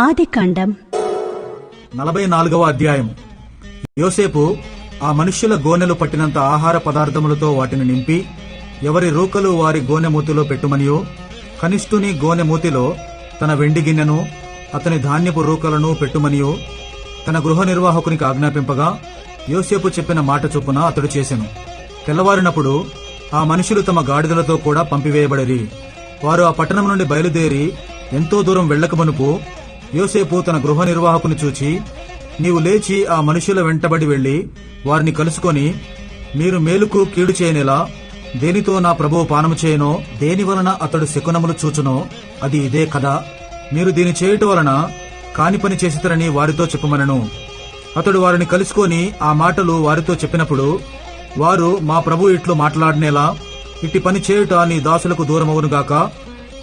ఆదికాండం 44వ అధ్యాయం. యోసేపు ఆ మనుష్యుల గోనెలు పట్టినంత ఆహార పదార్థములతో వాటిని నింపి ఎవరి రూకలు వారి గోనె మూతిలో పెట్టుమనియో, కనిష్ఠుని గోనె మూతిలో తన వెండి గిన్నెను అతని ధాన్యపు రూకలను పెట్టుమనియో తన గృహ నిర్వాహకునికి ఆజ్ఞాపింపగా, యోసేపు చెప్పిన మాట చొప్పున అతడు చేసెను. తెల్లవారినప్పుడు ఆ మనుషులు తమ గాడిదలతో కూడా పంపివేయబడిరి. వారు ఆ పట్టణం నుండి బయలుదేరి ఎంతో దూరం వెళ్లకమునుపు యోసేపు తన గృహ నిర్వాహకుని చూచి, నీవు లేచి ఆ మనుషుల వెంటబడి వెళ్లి వారిని కలుసుకొని, మీరు మేలుకు కీడు చేయనేలా దేనితో నా ప్రభువు పానము చేయనో, దేని వలన అతడు శకునములు చూచునో అది ఇదే కదా. మీరు దీని చేయుట వలన కాని పని చేసితరని వారితో చెప్పమనను. అతడు వారిని కలుసుకొని ఆ మాటలు వారితో చెప్పినప్పుడు వారు, మా ప్రభు ఇట్లు మాట్లాడనేలా ఇట్టి పని చేయుట నీ దాసులకు దూరమవునుగాక.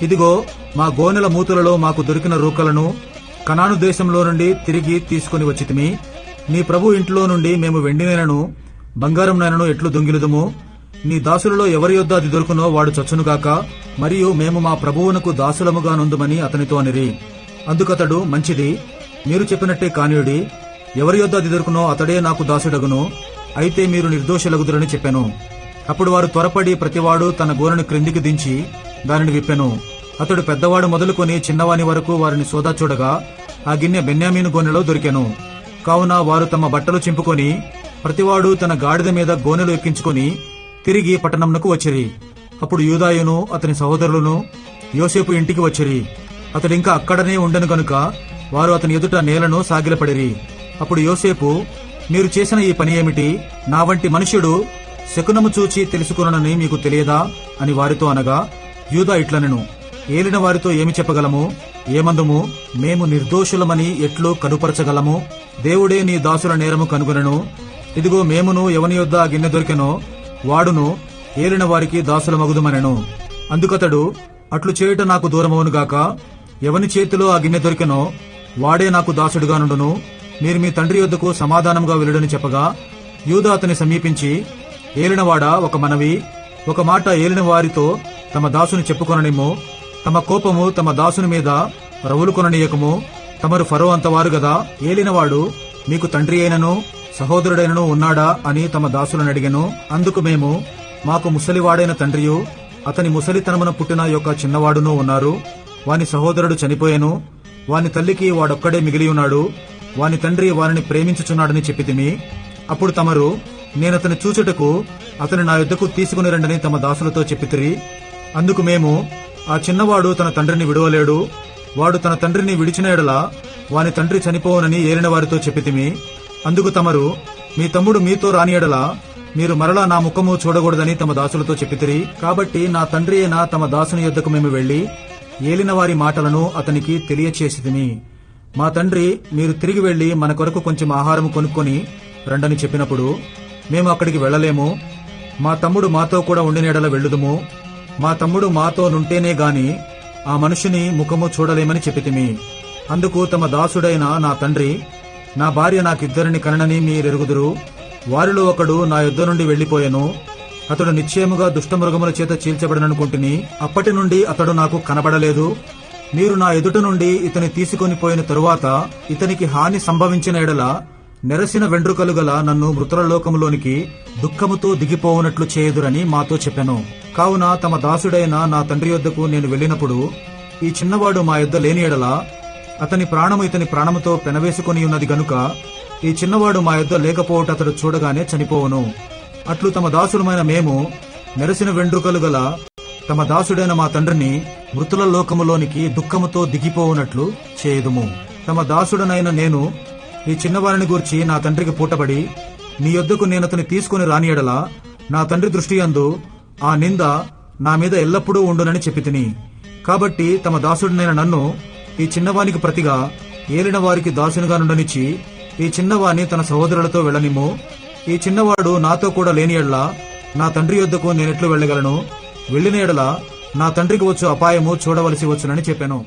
ఇదిగో, మా గోనెల మూతులలో మాకు దొరికిన రూకలను కనాను దేశంలో నుండి తిరిగి తీసుకుని వచ్చితిమి. నీ ప్రభు ఇంట్లో నుండి మేము వెండినైనను బంగారంనైనను ఎట్లు దొంగిలుదుము. నీ దాసులలో ఎవరి యొద్ద అది దొరుకునో వాడు చచ్చునుగాక. మరియు మేము మా ప్రభువునకు దాసులముగా నుందుమని అతనితో అనిరి. అందుకతడు, మంచిది, మీరు చెప్పినట్టే కానియుడి. ఎవరి యొద్ద అది దొరుకునో అతడే నాకు దాసుడగును. అయితే మీరు నిర్దోషులగుదురని చెప్పెను. అప్పుడు వారు త్వరపడి ప్రతివాడు తన గోనెను క్రిందికి దించి దానిని విప్పెను. అతడు పెద్దవాడు మొదలుకొని చిన్నవాని వరకు వారిని సోదా చూడగా ఆ గిన్నె బెన్యామీను గోనెలో దొరికెను. కావున వారు తమ బట్టలు చింపుకొని ప్రతివాడు తన గాడిద మీద గోనెలు ఎక్కించుకుని తిరిగి పట్టణంనకు వచ్చిరి. అప్పుడు యూదాయును అతని సహోదరులను యోసేపు ఇంటికి వచ్చిరి. అతడింకా అక్కడనే ఉండను గనుక వారు అతని ఎదుట నేలను సాగిలపడిరి. అప్పుడు యోసేపు, మీరు చేసిన ఈ పని ఏమిటి? నా వంటి మనుష్యుడు శకునము చూచి తెలుసుకొనని మీకు తెలియదా అని వారితో అనగా, యూదా ఇట్లనెను, ఏలిన వారితో ఏమి చెప్పగలము? ఏమందుము? మేము నిర్దోషులమని ఎట్లు కనుపరచగలము? దేవుడే నీ దాసుల నేరము కనుగొనెను. ఇదిగో, మేమును ఎవని యొద్ద ఆ గిన్నె దొరికెనో వాడును ఏలిన వారికి దాసులమగుదుమనెను. అందుకతడు, అట్లు చేయుట నాకు దూరమవునుగాక. ఎవని చేతిలో ఆ గిన్నె దొరికెనో వాడే నాకు దాసుడుగా నుండును. మీరు మీ తండ్రి యొద్దకు సమాధానంగా వెళ్ళడని చెప్పగా, యూదా అతని సమీపించి, ఏలినవాడా, ఒక మనవి, ఒక మాట ఏలిన వారితో తమ దాసుని చెప్పుకొననిమ్ము. తమ కోపము తమ దాసుని మీద రవులు కొననీయకము. తమరు ఫరో అంతవారు గదా. ఏలినవాడు మీకు తండ్రి అయినను సహోదరుడైనను ఉన్నాడా అని తమ దాసులను అడిగెను. అందుకు మేము, మాకు ముసలివాడైన తండ్రియు అతని ముసలితనమున పుట్టిన యొక్క చిన్నవాడును ఉన్నారు. వాని సహోదరుడు చనిపోయెను. వాని తల్లికి వాడొక్కడే మిగిలి ఉన్నాడు. వాని తండ్రి వారిని ప్రేమించుచున్నాడని చెప్పితిమి. అప్పుడు తమరు, నేనతని చూచుటకు అతని నా యొద్దకు తీసుకుని రండని తమ దాసులతో చెప్పితిరి. అందుకు మేము, ఆ చిన్నవాడు తన తండ్రిని విడువలేడు. వాడు తన తండ్రిని విడిచిన ఎడల వాని తండ్రి చనిపోవునని ఏలిన వారితో చెప్పితిమి. అందుకు తమరు, మీ తమ్ముడు మీతో రాని ఎడల మీరు మరలా నా ముఖము చూడకూడదని తమ దాసులతో చెప్పితిరి. కాబట్టి నా తండ్రి అయిన తమ దాసుని యొద్దకు మేము వెళ్లి ఏలిన వారి మాటలను అతనికి తెలియచేసితిమి. మా తండ్రి, మీరు తిరిగి వెళ్లి మన కొరకు కొంచెం ఆహారం కొనుక్కొని రండని చెప్పినప్పుడు, మేము అక్కడికి వెళ్లలేము. మా తమ్ముడు మాతో కూడా ఉండిన ఎడల వెళ్ళుదుము. మా తమ్ముడు మాతో నుంటేనే గాని ఆ మనుషుని ముఖము చూడలేమని చెప్పితిమి. అందుకు తమ దాసుడైన నా తండ్రి, నా భార్య నాకిద్దరిని కననని మీరెరుగుదురు. వారిలో ఒకడు నా యొద్ద నుండి వెళ్లిపోయెను. అతడు నిశ్చయముగా దుష్టమృగముల చేత చీల్చబడననుకుంటుని అప్పటి నుండి అతడు నాకు కనబడలేదు. మీరు నా ఎదుట నుండి ఇతని తీసుకొని పోయిన తరువాత ఇతనికి హాని సంభవించిన ఎడల నెరసిన వెండ్రుకలు గల నన్ను మృతుల లోకములోనికి దుఃఖముతో దిగిపోవునట్లు చేయుదురని మాతో చెప్పెను. కావున తమ దాసుడైన నా తండ్రి యొద్దకు నేను వెళ్ళినప్పుడు ఈ చిన్నవాడు మా యొద్ద లేని ఎడల అతని ప్రాణము ఇతని ప్రాణముతో పెనవేసుకుని ఉన్నది గనుక ఈ చిన్నవాడు మా యొద్ద లేకపోవట అతడు చూడగానే చనిపోవును. అట్లు తమ దాసులమైన మేము నెరసిన వెండ్రుకలు గల తమ దాసుడైన మా తండ్రిని మృతుల లోకములోనికి దుఃఖముతో దిగిపోవునట్లు చేయుదుము. తమ దాసుడనైన నేను ఈ చిన్నవారిని గూర్చి నా తండ్రికి పూటబడి నీ యొద్దకు నేనతని తీసుకుని రాని ఎడల నా తండ్రి దృష్టి యందు ఆ నింద నా మీద ఎల్లప్పుడూ ఉండునని చెప్పితిని. కాబట్టి తమ దాసుడినైన నన్ను ఈ చిన్నవానికి ప్రతిగా ఏలిన వారికి దాసునిగా నుండనిచ్చి ఈ చిన్నవాని తన సహోదరులతో వెళ్ళనిమ్ము. ఈ చిన్నవాడు నాతో కూడా లేని ఎడల నా తండ్రి యొద్దకు నేనెట్లు వెళ్ళగలను? వెళ్లిన ఎడల నా తండ్రికి వచ్చు అపాయము చూడవలసి వచ్చునని చెప్పాను.